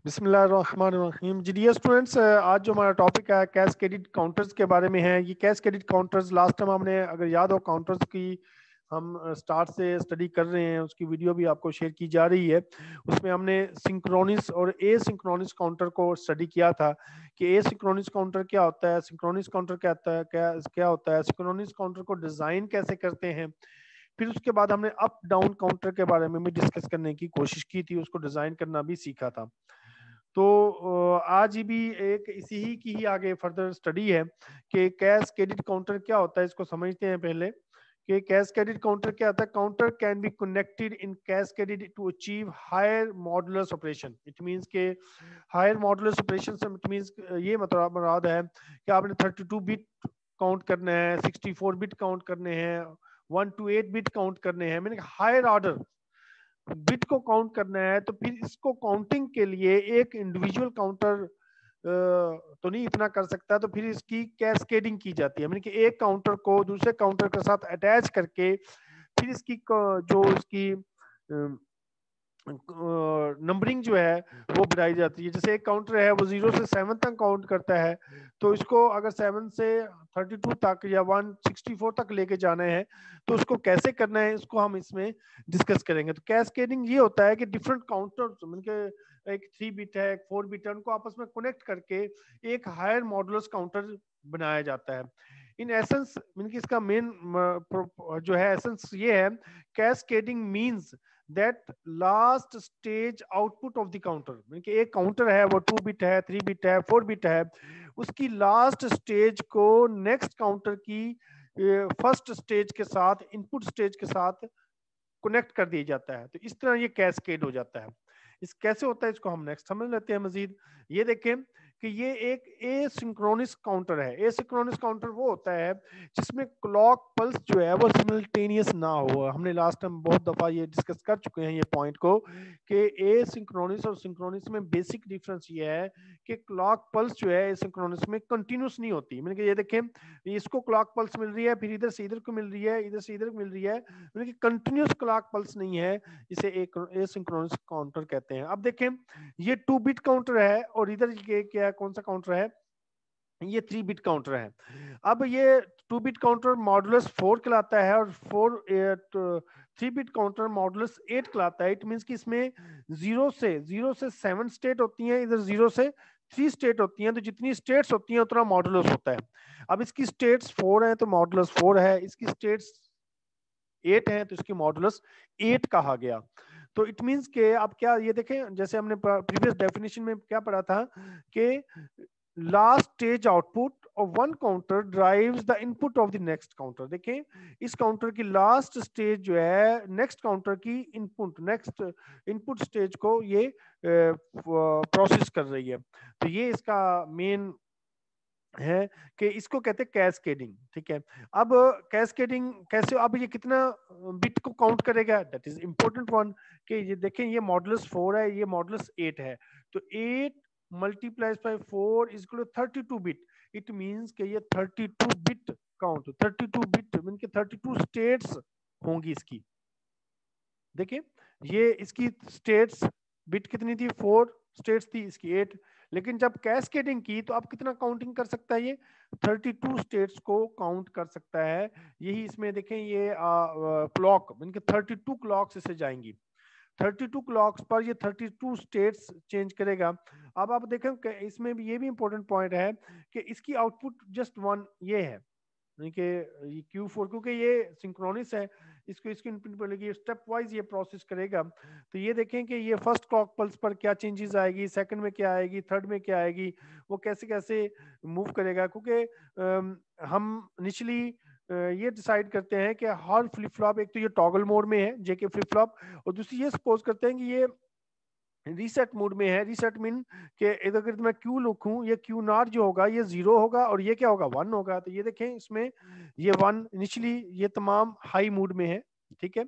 बिस्मिल्लाहिर्रहमानिर्रहीम। जी dear students, आज जो हमारा टॉपिक है कैस्केडेड काउंटर्स के बारे में है। ये कैस्केडेड काउंटर्स लास्ट टाइम हमने, अगर याद हो, काउंटर्स की हम स्टार्ट से स्टडी कर रहे हैं, उसकी वीडियो भी आपको शेयर की जा रही है। उसमें हमने सिंक्रोनिस और एसिंक्रोनिस काउंटर को स्टडी किया था कि एसिंक्रोनिस काउंटर क्या होता है, सिंक्रोनिस काउंटर क्या होता है, क्या क्या होता है, सिंक्रोनिस काउंटर को डिज़ाइन कैसे करते हैं। फिर उसके बाद हमने अप डाउन काउंटर के बारे में भी डिस्कस करने की कोशिश की थी, उसको डिज़ाइन करना भी सीखा था। तो आज भी एक इसी ही की ही आगे फर्दर स्टडी है कि कैस्केडेड काउंटर क्या होता है। इसको समझते हैं पहले कि कैस्केडेड काउंटर क्या होता है। Counter can be connected in cascaded to achieve higher modulus operation. It means के हायर मॉडुलस ऑपरेशन से इट मींस ये मतलब मुराद है कि आपने 32 बिट काउंट करना है, 64 बिट काउंट करने हैं, 1 to 8 बिट काउंट करने हैं, मैंने हायर ऑर्डर बिट को काउंट करना है। तो फिर इसको काउंटिंग के लिए एक इंडिविजुअल काउंटर तो नहीं इतना कर सकता, तो फिर इसकी कैस्केडिंग की जाती है, यानी कि एक काउंटर को दूसरे काउंटर के साथ अटैच करके फिर इसकी जो इसकी नंबरिंग जो है वो बढ़ाई जाती है। जैसे एक काउंटर है वो 0 से 7 तक काउंट करता है, तो इसको अगर 7 से 32 तक या 164 तक लेके जाना है तो उसको कैसे करना है, इसको हम इसमें डिस्कस करेंगे। तो कैस्केडिंग ये होता है कि डिफरेंट काउंटर्स, मतलब एक 3 बिट है, एक 4 बिट है, उनको आपस में कनेक्ट करके एक हायर मॉडुलस काउंटर बनाया जाता है। इन एसेंस मीन कि इसका मेन जो है एसेंस ये है, cascading means that last stage output of the counter. कि एक काउंटर है वो 2 बिट है, 3 बिट है, 4 बिट है, उसकी लास्ट स्टेज को नेक्स्ट काउंटर की फर्स्ट स्टेज के साथ, इनपुट स्टेज के साथ कनेक्ट कर दिया जाता है। तो इस तरह ये कैस्केड हो जाता है। इस कैसे होता है इसको हम नेक्स्ट समझ लेते हैं मजीद। ये देखें कि ये एक एसिंक्रोनस काउंटर है। एसिंक्रोनस काउंटर वो होता है जिसमें क्लॉक पल्स जो है वो सिमल्टेनियस ना हो। हमने लास्ट टाइम बहुत दफा ये डिस्कस कर चुके हैं ये पॉइंट को कि एसिंक्रोनस और सिंक्रोनस में बेसिक डिफरेंस ये है कि क्लॉक पल्स जो है एसिंक्रोनस में कंटिन्यूस नहीं होती। मैंने कि ये देखें, इसको क्लॉक पल्स मिल रही है, फिर इधर से इधर को मिल रही है, इधर से इधर मिल रही है, मैंने कि कंटिन्यूस क्लॉक पल्स नहीं है। इसे एक एसिंक्रोनस काउंटर कहते हैं। अब देखें, ये 2 बिट काउंटर है और इधर ये क्या कौन सा काउंटर है, ये 3 बिट काउंटर है। अब ये 2 बिट काउंटर मॉडुलस 4 कहलाता है और 3 बिट काउंटर मॉडुलस 8 कहलाता है। इट मींस कि इसमें 0 से 7 स्टेट होती हैं, इधर 0 से 3 स्टेट होती हैं। तो जितनी स्टेट्स होती हैं उतना मॉडुलस होता है। अब इसकी स्टेट्स 4 है तो मॉडुलस 4 है, इसकी स्टेट्स 8 है तो इसकी मॉडुलस 8 कहा गया। तो इट मींस के अब क्या, ये देखें जैसे हमने प्रीवियस डेफिनेशन में क्या पढ़ा था कि last stage output of one counter drives the input of the next counter. देखें, इस काउंटर की लास्ट स्टेज जो है नेक्स्ट काउंटर की इनपुट, नेक्स्ट इनपुट स्टेज को ये प्रोसेस कर रही है। तो ये इसका मेन है कि इसको कहते हैं कैस्केडिंग। ठीक है, अब कैस्केडिंग कैसे, अब ये कितना बिट को काउंट करेगा, दैट इज इंपॉर्टेंट वन। कि ये देखें, ये मॉडुलस 4 है, ये मॉडुलस 8 है, तो 8 multiplies by 4 is equal to 32 bit. It means कि ये 32 बिट काउंट, 32 बिट मीन के 32 स्टेट्स होंगी इसकी। देखिए, ये इसकी स्टेट्स बिट कितनी थी, 4 स्टेट्स थी, इसकी 8। लेकिन जब कैस्केडिंग की तो अब कितना काउंटिंग कर सकता है, ये 32 स्टेट्स को काउंट कर सकता है। यही इसमें देखें, ये क्लॉक इनके 32 क्लॉक्स इसे जाएंगी, 32 क्लॉक्स पर ये 32 स्टेट्स चेंज करेगा। अब आप देखें इसमें भी ये भी इंपॉर्टेंट पॉइंट है कि इसकी आउटपुट जस्ट वन ये है, कि Q4, क्योंकि ये सिंक्रोनिस है, इसको इसकी इनपुट मिलेगी, स्टेप वाइज ये प्रोसेस करेगा। तो ये देखें कि ये फर्स्ट क्लॉक पल्स पर क्या चेंजेस आएगी, सेकंड में क्या आएगी, थर्ड में क्या आएगी, वो कैसे कैसे मूव करेगा। क्योंकि हम इनिशियली ये डिसाइड करते हैं कि हर फ्लिप फ्लॉप, एक तो ये टॉगल मोड में है जेके फ्लिप फ्लॉप, और दूसरी ये सपोज करते हैं कि ये रीसेट मोड में है। रीसेट मीन कि अगर मैं क्यू लिखूं, ये क्यू नॉट जो होगा ये 0 होगा और ये क्या होगा, 1 होगा। तो ये देखें इसमें ये 1 इनिशियली ये तमाम हाई मोड में है। ठीक है,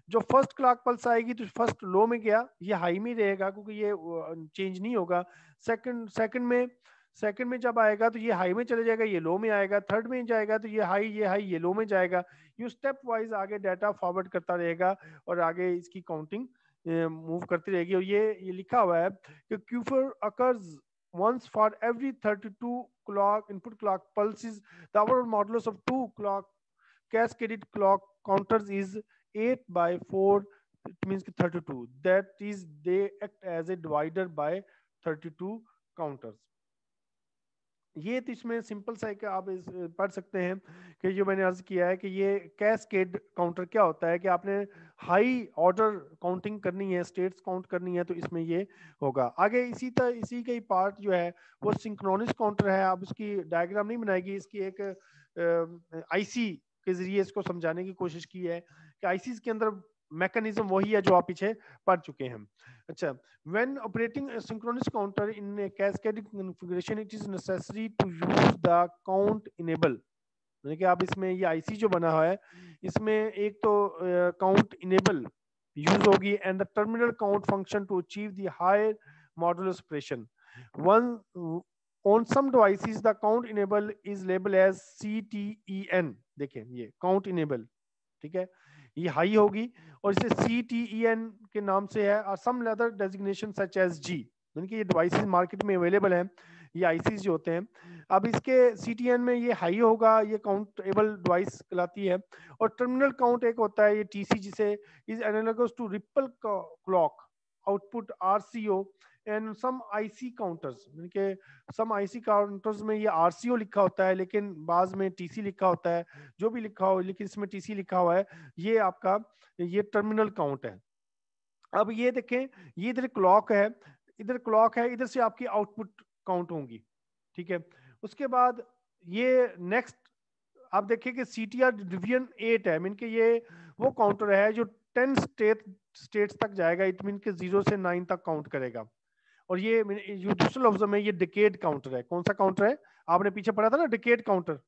जो फर्स्ट क्लॉक पल्स आएगी तो फर्स्ट लो में गया, ये हाई में रहेगा क्योंकि ये चेंज नहीं होगा। सेकंड में जब आएगा तो ये हाई में चले जाएगा, ये लो में आएगा। थर्ड में जाएगा तो ये हाई, ये लो में जाएगा। ये स्टेप वाइज आगे डाटा फॉरवर्ड करता रहेगा और आगे इसकी काउंटिंग मूव करती रहेगी। और ये लिखा हुआ है कि Q4 occurs once for every 32 clock input clock pulses. The overall modulus of 2 clock cascaded clock counters is 8 by 4. It means 32. That is, they act as a divider by 32 counters. ये तो इसमें सिंपल सा है कि आप पढ़ सकते हैं कि जो मैंने अर्ज किया है कि ये कैस्केड काउंटर क्या होता है कि आपने हाई ऑर्डर काउंटिंग करनी है, स्टेट्स काउंट करनी है, तो इसमें ये होगा। आगे इसी का ही पार्ट जो है वो सिंक्रोनस काउंटर है। आप उसकी डायग्राम नहीं बनाएगी, इसकी एक आईसी के जरिए इसको समझाने की कोशिश की है कि आईसी के अंदर मैकेनिज्म वही है जो आप पीछे पढ़ चुके हैं। अच्छा, when operating a synchronous counter in a cascading configuration, it is necessary to use the count enable. यानी कि आप इसमें ये आईसी जो बना हुआ है इसमें एक तो काउंट इनेबल यूज होगी and the terminal count function to achieve the higher modulus operation. One on some devices the count enable is labeled as CTEN। देखें ये count enable, ठीक है, ये हाई होगी और इसे CTEN के नाम से है। और some other designation such as G, यानी कि ये डिवाइसेस मार्केट में अवेलेबल हैं, ये आईसीज जो होते हैं। अब इसके CTN में ये हाई होगा, ये काउंटेबल डिवाइस कहलाती है। और टर्मिनल काउंट एक होता है ये TC, जिसे is analogous to ripple clock output RCO and some IC counters, यानी कि सम IC काउंटर्स में ये RCO लिखा होता है लेकिन बाद में TC लिखा होता है। जो भी लिखा हो, लेकिन इसमें TC लिखा हुआ है, ये आपका ये टर्मिनल काउंट है। अब ये देखें, ये इधर क्लॉक है, इधर क्लॉक है, इधर से आपकी आउटपुट काउंट होंगी, ठीक है। उसके बाद ये नेक्स्ट आप देखिए कि CTR डिवीजन 8 है, मीन के ये वो काउंटर है जो 10 स्टेट्स तक जाएगा। इट मीन के 0 से 9 तक काउंट करेगा। और ये यूजुअल लफ्ज़ों में ये डिकेड काउंटर है। कौन सा काउंटर है? आपने पीछे पढ़ा था ना, डिकेड काउंटर।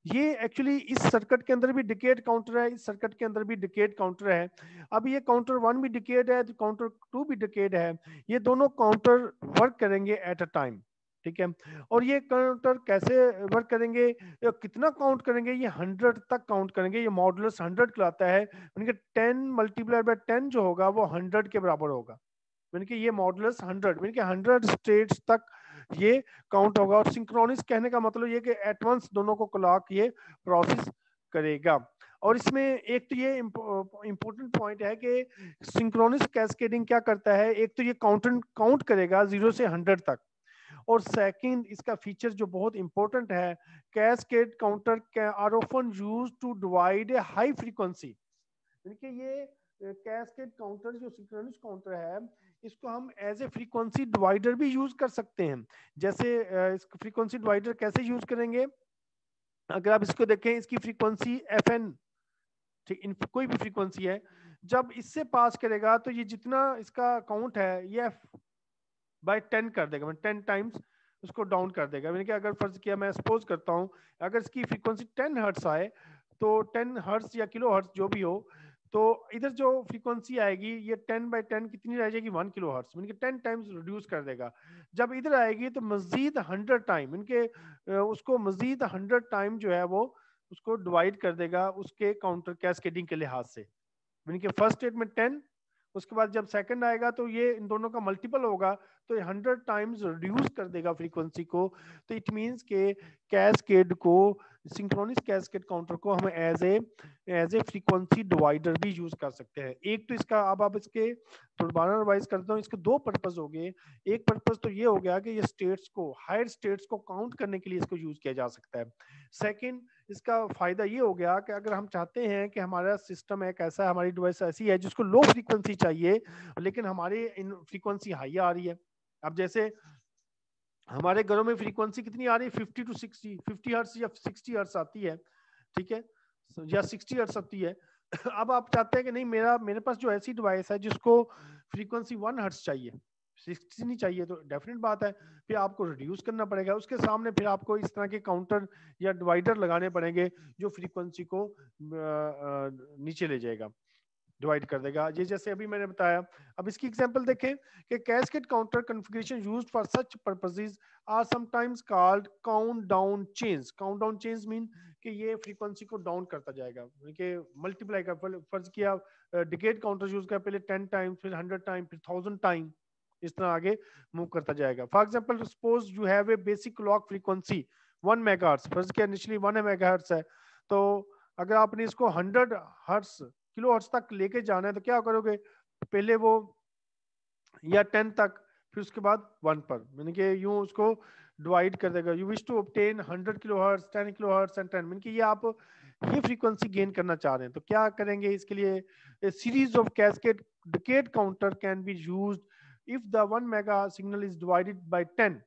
ये एक्चुअली इस सर्किट के अंदर भी डिकेड काउंटर है, इस सर्किट के अंदर भी डिकेड काउंटर है। अब ये काउंटर 1 भी डिकेड है, तो काउंटर 2 भी डिकेड है। ये दोनों काउंटर वर्क करेंगे एट अ टाइम, ठीक है। और ये काउंटर कैसे वर्क करेंगे, या कितना काउंट करेंगे, ये 100 तक काउंट करेंगे। ये मॉडुलस 100 कहलाता है, यानी कि 10 मल्टीप्लाई बाय 10 जो होगा वो 100 के बराबर होगा। यानी कि ये मॉडुलस 100, यानी कि 100 स्टेट्स तक ये काउंट होगा। और सिंक्रोनिस कहने का मतलब ये कि एट वंस दोनों को क्लॉक ये प्रोसेस करेगा। और इसमें एक तो ये इंपॉर्टेंट पॉइंट है कि सिंक्रोनिस कैस्केडिंग क्या करता है, एक तो ये काउंट करेगा 0 से 100 तक। और सेकंड इसका फीचर जो बहुत इंपॉर्टेंट है, cascade counter are often used to divide a high frequency. यानी कि ये कैस्केड काउंटर जो सिंक्रोनस काउंटर है, इसको हम एज ए फ्रीक्वेंसी डिवाइडर भी यूज कर सकते हैं। जैसे इसको फ्रीक्वेंसी डिवाइडर कैसे यूज करेंगे, अगर आप इसको देखें, इसकी फ्रीक्वेंसी FN, ठीक, कोई भी फ्रीक्वेंसी है, जब इससे पास करेगा तो ये जितना इसका काउंट है ये बाय 10 कर देगा, 10 टाइम्स उसको डाउन कर देगा। मैंने कि अगर फर्ज किया, मैं सपोज करता हूँ, अगर इसकी फ्रीक्वेंसी 10 हर्ट्स आए, तो 10 हर्ट्स या किलो हर्ट्स जो भी हो, तो इधर जो फ्रीक्वेंसी आएगी ये 10 बाय 10 कितनी रह जाएगी, 1 किलो हर्ट्स, यानी कि 10 टाइम्स रिड्यूस कर देगा। जब इधर आएगी तो मजीद 100 टाइम, इनके उसको मजीद 100 टाइम जो है वो उसको डिवाइड कर देगा उसके काउंटर कैस्केडिंग के लिहाज से। यानी कि फर्स्ट स्टेट में 10, उसके बाद जब सेकंड आएगा तो ये इन दोनों का मल्टीपल होगा, तो ये 100 टाइम्स रिड्यूस कर देगा फ्रीक्वेंसी को। तो इट मींस के कैस्केड को, सिंक्रोनस कैस्केड काउंटर को हम एज ए फ्रीक्वेंसी डिवाइडर भी यूज कर सकते हैं। एक तो इसका, अब आप इसके दोबारा रिवाइज करता हूँ, इसके दो पर्पस हो गए। एक पर्पस तो ये हो गया कि ये स्टेट्स को, हायर स्टेट्स को काउंट करने के लिए इसको यूज किया जा सकता है। सेकंड, इसका फायदा ये हो गया कि अगर हम चाहते हैं कि हमारा सिस्टम एक ऐसा, हमारी डिवाइस ऐसी है जिसको लो फ्रीक्वेंसी चाहिए लेकिन हमारी इन फ्रीक्वेंसी हाई आ रही है। अब जैसे हमारे घरों में फ्रीक्वेंसी कितनी आ रही है, 50 to 60, 50 हर्ट्ज या 60 हर्ट्ज आती है, ठीक है, या 60 हर्ट्ज आती है। अब आप चाहते हैं कि नहीं, मेरे पास जो ऐसी डिवाइस है जिसको फ्रीक्वेंसी 1 हर्ट्ज चाहिए, 60 नहीं चाहिए, तो डेफिनेट बात है फिर आपको रिड्यूस करना पड़ेगा। उसके सामने फिर आपको इस तरह के काउंटर या डिवाइडर लगाने पड़ेंगे जो फ्रीक्वेंसी को नीचे ले जाएगा, डिवाइड कर देगा। ये जैसे अभी मैंने बताया। अब इसकी एग्जांपल देखें कि cascade counter configuration used for such purposes are sometimes called count down chains. Count down chains mean कि ये फ्रीक्वेंसी को डाउन करता जाएगा, कि मल्टीप्लाई कर, फर्ज किया डिकेड काउंटर यूज कर, पहले 10 टाइम, फिर 100 टाइम, फिर 1000 टाइम, इस तरह आगे मूव करता जाएगा। For example suppose you have a basic clock frequency 1 megahertz, फर्ज किया इनिशियली 1 मेगाहर्ट्ज है, तो अगर आपने इसको 100 हर्ट्ज किलो हर्ट्ज तक लेके जाना है तो क्या करोगे, पहले वो या 10 तक, फिर उसके बाद 1 पर, यानी कि यूं उसको डिवाइड कर देगा। You wish to obtain 100 kilo hertz, 10 kilo hertz and 10, यानी कि ये आप ये फ्रीक्वेंसी गेन करना चाह रहे हैं, तो क्या करेंगे इसके लिए, a series of cascade decade counter can be used if the 1 mega signal is divided by 10,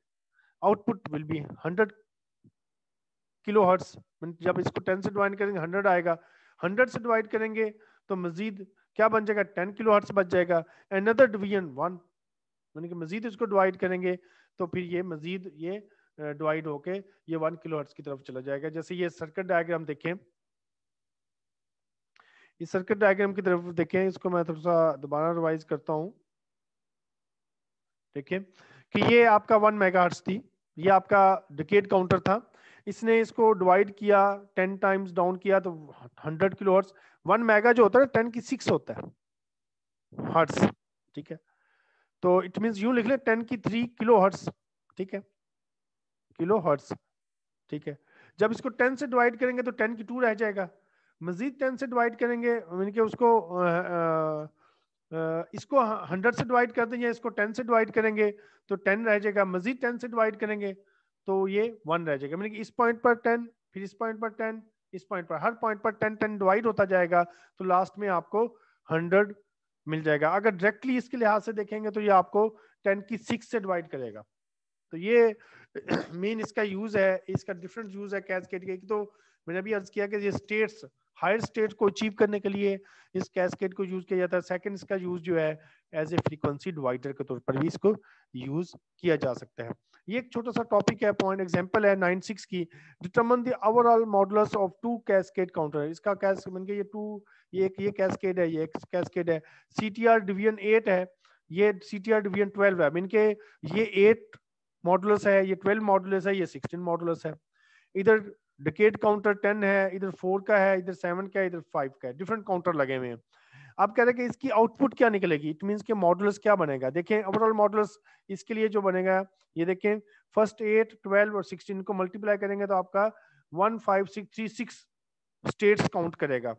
output will be 100 kilo hertz. जब इसको 10 से डिवाइड करेंगे 100 आएगा, 100 से डिवाइड करेंगे तो मजीद क्या बन जाएगा, 10 किलो हर्ट्ज बच जाएगा, अनदर डिवीजन 1, यानी कि मजीद इसको डिवाइड करेंगे तो फिर ये मजीद ये डिवाइड होके ये 1 किलो हर्ट्ज की तरफ चला जाएगा। जैसे ये सर्किट डायग्राम देखें, इस सर्किट डायग्राम की तरफ देखें, इसको मैं थोड़ा सा दोबारा रिवाइज करता हूँ। देखिए कि ये आपका 1 मेगाहर्ट्ज थी, ये आपका डिकेड काउंटर था, इसने इसको डिवाइड किया 10 टाइम्स डाउन किया तो 100 किलो हर्ट्ज। 1 मेगा जो होता है 10 की 6 होता है हर्ट्ज, ठीक है, तो इट मींस यूं लिख ले 10 की 3 किलो हर्ट्ज, ठीक है, किलो हर्ट्ज, ठीक है। जब इसको 10 से डिवाइड करेंगे तो 10 की 2 रह जाएगा, मजीद 10 से डिवाइड करेंगे, यानी कि उसको इसको 100 से डिवाइड कर देंगे, इसको 10 से डिवाइड करेंगे तो 10 रह जाएगा, मजीद 10 से डिवाइड करेंगे तो ये 1 रह जाएगा, यानी कि इस पॉइंट पर 10, फिर इस पॉइंट पर 10, इस पॉइंट पर, हर पॉइंट पर 10 10 डिवाइड होता जाएगा तो लास्ट में आपको 100 मिल जाएगा। अगर डायरेक्टली इसके लिहाज से देखेंगे तो ये आपको 10 की 6 से डिवाइड करेगा। तो ये मेन इसका यूज है, इसका डिफरेंट यूज है कैस्केड के। तो मैंने अभी अर्ज किया कि ये स्टेट्स, हायर स्टेट को अचीव करने के लिए इस कैस्केड को यूज किया जाता है। सेकंड इसका यूज जो है एज ए फ्रीक्वेंसी डिवाइडर के तौर पर भी इसको यूज किया जा सकता है। ये एक छोटा सा टॉपिक है, पॉइंट एग्जांपल है 96 की, determine the overall modulus of two cascade counter. इसका कैस मान के ये टू, ये कैस्केड है, ये एक कैस्केड है, सीटीआर डिवीजन 8 है, ये सीटीआर डिवीजन 12 है, मीन के ये 8 मॉडुलस है, ये 12 मॉडुलस है, ये 16 मॉडुलस है। इधर डिकेड काउंटर 10 है, इधर 4 का है, इधर 7 का है, इधर 5 का है, डिफरेंट काउंटर लगे हुए हैं। आप कह रहे हैं कि इसकी आउटपुट क्या निकलेगी, इट मींस के मॉडुलस क्या बनेगा। देखें ओवरऑल मॉडुलस इसके लिए जो बनेगा, ये देखें फर्स्ट 8 12 और 16 को मल्टीप्लाई करेंगे तो आपका 15636 स्टेट्स काउंट करेगा।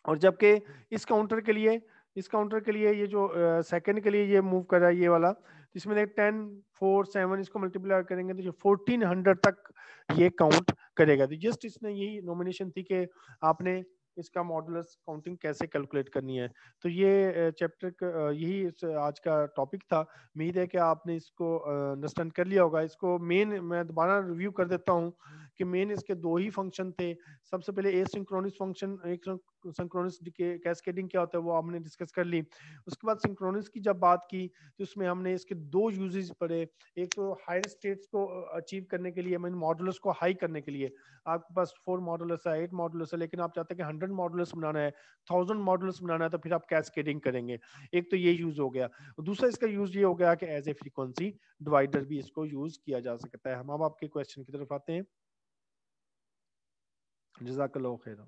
और जबकि इस काउंटर के लिए, इस काउंटर के लिए ये जो सेकंड के लिए ये मूव कर रहा है ये वाला, तो इसमें देख 10 4 7 इसको मल्टीप्लाई करेंगे तो ये 1400 तक ये काउंट करेगा। तो जस्ट इसने यही नॉमिनेशन थी कि आपने इसका मॉडुलस काउंटिंग कैसे कैलकुलेट करनी है। तो ये चैप्टर यही आज का टॉपिक था। उम्मीद है कि आपने इसको अंडरस्टैंड कर लिया होगा। इसको मेन मैं दोबारा रिव्यू कर देता हूँ कि मेन इसके दो ही फंक्शन थे। सबसे पहले एसिंक्रोनस फंक्शन, एक सिंक्रोनस कैस्केडिंग क्या होता है वो हमने डिस्कस कर ली। उसके बाद सिंक्रोनस की जब बात की तो उसमें हमने इसके दो यूजेस पढ़े। एक तो हायर स्टेट्स को अचीव करने के लिए, मीन मॉडुलस को हाई करने के लिए, आपके पास 4 मॉडुलस है, 8 मॉडुलस है, लेकिन आप चाहते हैं कि 100 मॉडुलस बनाना है, 1000 मॉडुलस बनाना है, तो फिर आप कैस्केडिंग करेंगे। एक तो ये यूज हो गया। दूसरा इसका यूज ये हो गया कि एज ए फ्रीक्वेंसी डिवाइडर भी इसको यूज किया जा सकता है। हम अब आपके क्वेश्चन की तरफ आते हैं। जज़ाकल्लाहु खैर।